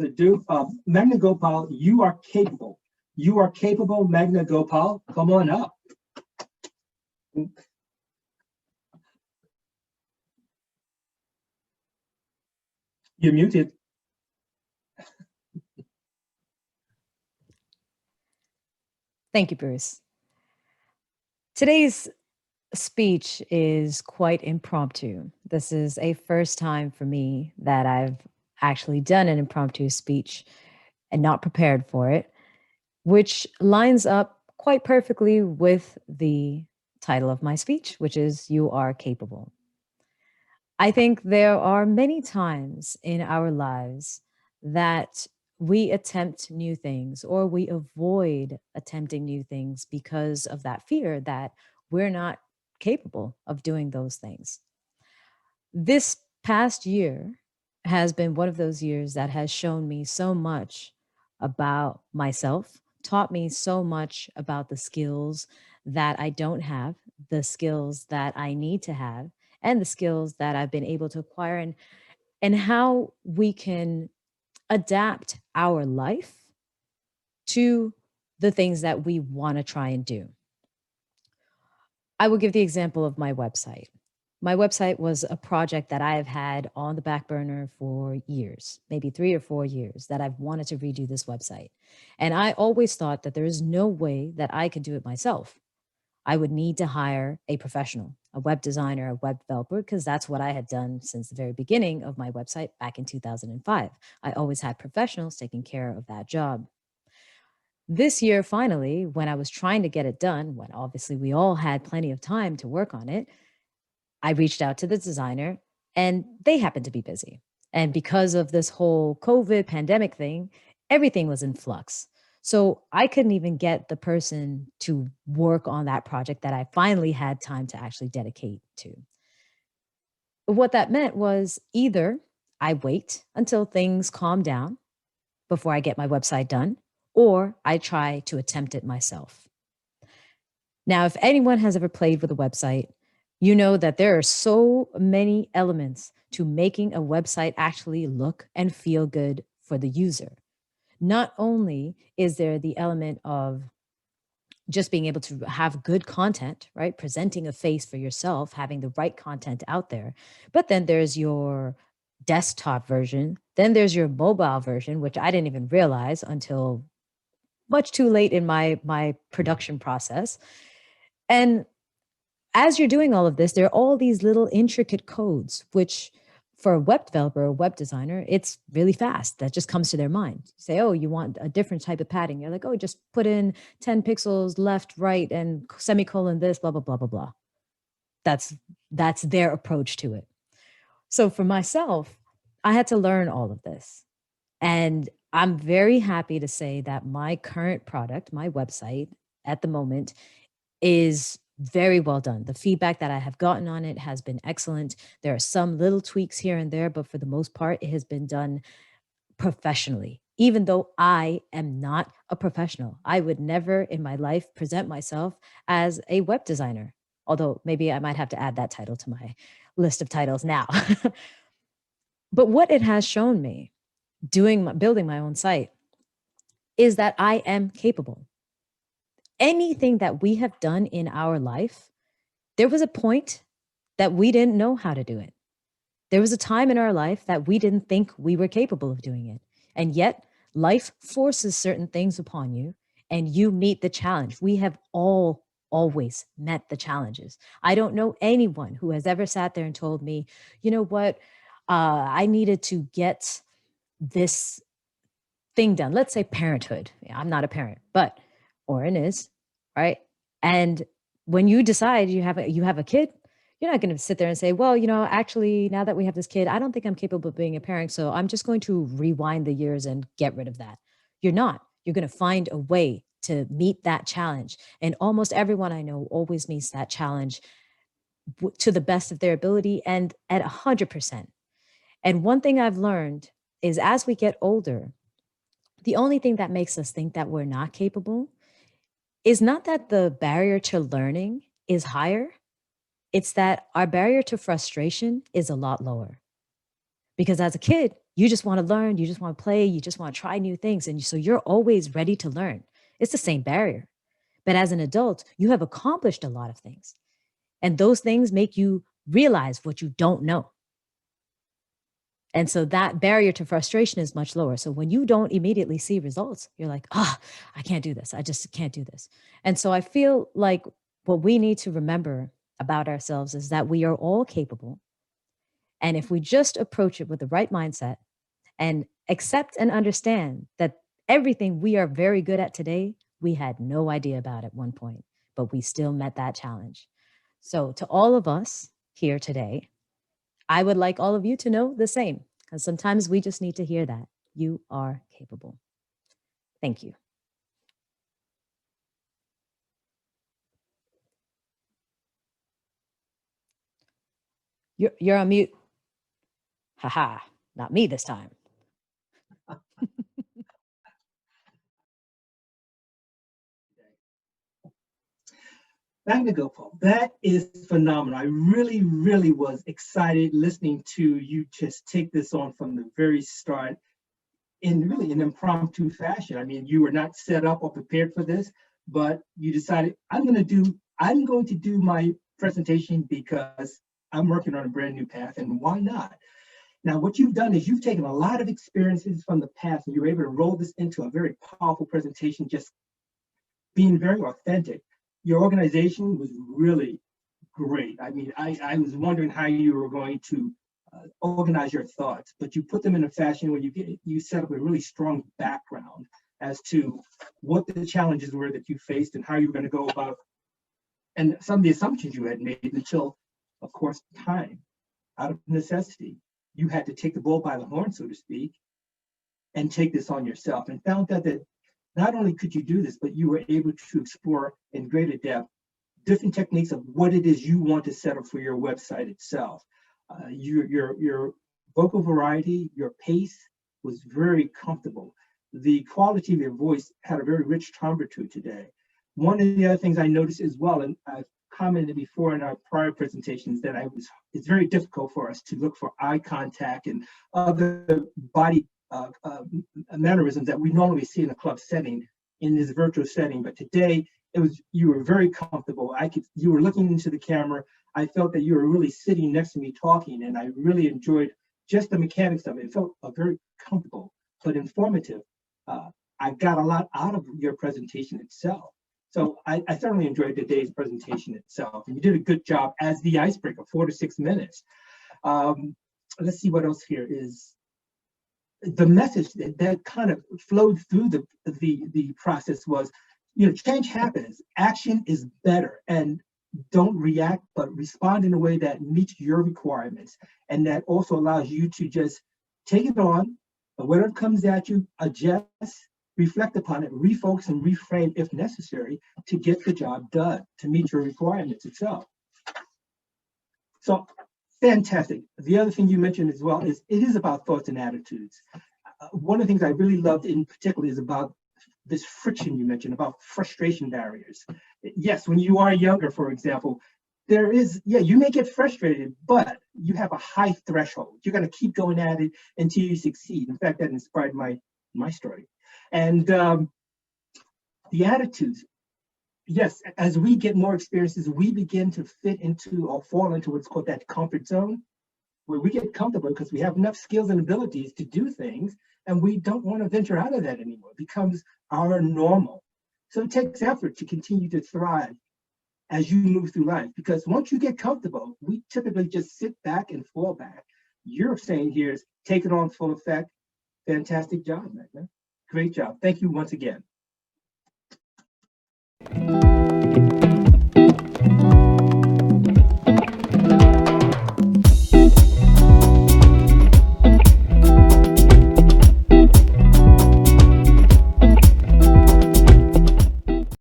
further ado, Magna Gopal, you are capable. You are capable, Magna Gopal. Come on up. You're muted. Thank you, Bruce. Today's speech is quite impromptu. This is a first time for me that I've actually done an impromptu speech and not prepared for it, which lines up quite perfectly with the title of my speech, which is You Are Capable. I think there are many times in our lives that we attempt new things or we avoid attempting new things because of that fear that we're not capable of doing those things. This past year has been one of those years that has shown me so much about myself, taught me so much about the skills that I don't have, the skills that I need to have, and the skills that I've been able to acquire, and how we can adapt our life to the things that we want to try and do. I will give the example of my website. My website was a project that I have had on the back burner for years, maybe 3 or 4 years, that I've wanted to redo this website. And I always thought that there is no way that I could do it myself. I would need to hire a professional, a web designer, a web developer, because that's what I had done since the very beginning of my website back in 2005. I always had professionals taking care of that job. This year, finally, when I was trying to get it done, when obviously we all had plenty of time to work on it, I reached out to the designer and they happened to be busy. And because of this whole COVID pandemic thing, everything was in flux. So I couldn't even get the person to work on that project that I finally had time to actually dedicate to. What that meant was either I wait until things calm down before I get my website done, or I try to attempt it myself. Now, if anyone has ever played with a website, you know that there are so many elements to making a website actually look and feel good for the user. Not only is there the element of just being able to have good content, right? Presenting a face for yourself, having the right content out there. But then there's your desktop version. Then there's your mobile version, which I didn't even realize until much too late in my production process. And as you're doing all of this, there are all these little intricate codes, which for a web developer or web designer, it's really fast. That just comes to their mind. You say, oh, you want a different type of padding. You're like, oh, just put in 10 pixels left, right, and semicolon this, blah, blah, blah, blah, blah. That's their approach to it. So for myself, I had to learn all of this. And I'm very happy to say that my current product, my website at the moment, is very well done. The feedback that I have gotten on it has been excellent. There are some little tweaks here and there, but for the most part, it has been done professionally. Even though I am not a professional, I would never in my life present myself as a web designer. Although maybe I might have to add that title to my list of titles now. But what it has shown me building my own site is that I am capable. Anything that we have done in our life, there was a point that we didn't know how to do it. There was a time in our life that we didn't think we were capable of doing it. And yet, life forces certain things upon you and you meet the challenge. We have all always met the challenges. I don't know anyone who has ever sat there and told me, you know what, I needed to get this thing done. Let's say parenthood. I'm not a parent, but Oren is, right? And when you decide you have a kid, you're not going to sit there and say, well, actually, now that we have this kid, I don't think I'm capable of being a parent. So I'm just going to rewind the years and get rid of that. You're not. You're going to find a way to meet that challenge. And almost everyone I know always meets that challenge to the best of their ability and at 100%. And one thing I've learned is as we get older, the only thing that makes us think that we're not capable is not that the barrier to learning is higher. It's that our barrier to frustration is a lot lower. Because as a kid, You just want to learn, you just want to play, you just want to try new things. And so you're always ready to learn. It's the same barrier. But as an adult, you have accomplished a lot of things. And those things make you realize what you don't know. And so that barrier to frustration is much lower. So when you don't immediately see results, you're like, I can't do this. I just can't do this. And so I feel like what we need to remember about ourselves is that we are all capable. And if we just approach it with the right mindset and accept and understand that everything we are very good at today, we had no idea about at one point, but we still met that challenge. So to all of us here today, I would like all of you to know the same, because sometimes we just need to hear that. You are capable. Thank you. You're on mute. Haha, not me this time. Magna Gopal, that is phenomenal. I really, really was excited listening to you just take this on from the very start in really an impromptu fashion. I mean, you were not set up or prepared for this, but you decided, I'm going to do my presentation because I'm working on a brand new path, and why not? Now, what you've done is you've taken a lot of experiences from the past and you're able to roll this into a very powerful presentation, just being very authentic. Your organization was really great. I mean, I was wondering how you were going to organize your thoughts, but you put them in a fashion where you set up a really strong background as to what the challenges were that you faced and how you were going to go about, and some of the assumptions you had made until, of course, time, out of necessity, you had to take the bull by the horn, so to speak, and take this on yourself, and found out that not only could you do this, but you were able to explore in greater depth different techniques of what it is you want to set up for your website itself. Your vocal variety, your pace was very comfortable. The quality of your voice had a very rich timbre to it today. One of the other things I noticed as well, and I've commented before in our prior presentations, that it's very difficult for us to look for eye contact and other body mannerisms that we normally see in a club setting in this virtual setting. But today, you were very comfortable. You were looking into the camera. I felt that you were really sitting next to me talking, and I really enjoyed just the mechanics of it. It felt very comfortable but informative. I got a lot out of your presentation itself. So I certainly enjoyed today's presentation itself, and you did a good job as the icebreaker, 4 to 6 minutes. Let's see what else here is. The message that kind of flowed through the process was, change happens. Action is better, and don't react, but respond in a way that meets your requirements, and that also allows you to just take it on, but whatever comes at you, adjust, reflect upon it, refocus, and reframe if necessary to get the job done, to meet your requirements itself. So fantastic. The other thing you mentioned as well is it is about thoughts and attitudes. One of the things I really loved in particular is about this friction you mentioned, about frustration barriers. Yes, when you are younger, for example, there is, you may get frustrated, but you have a high threshold. You're going to keep going at it until you succeed. In fact, that inspired my story. And the attitudes, yes, as we get more experiences, we begin to fit into or fall into what's called that comfort zone, where we get comfortable because we have enough skills and abilities to do things, and we don't want to venture out of that anymore. It becomes our normal. So it takes effort to continue to thrive as you move through life, because once you get comfortable, we typically just sit back and fall back. You're saying here is take it on full effect. Fantastic job, Magna. Great job. Thank you once again.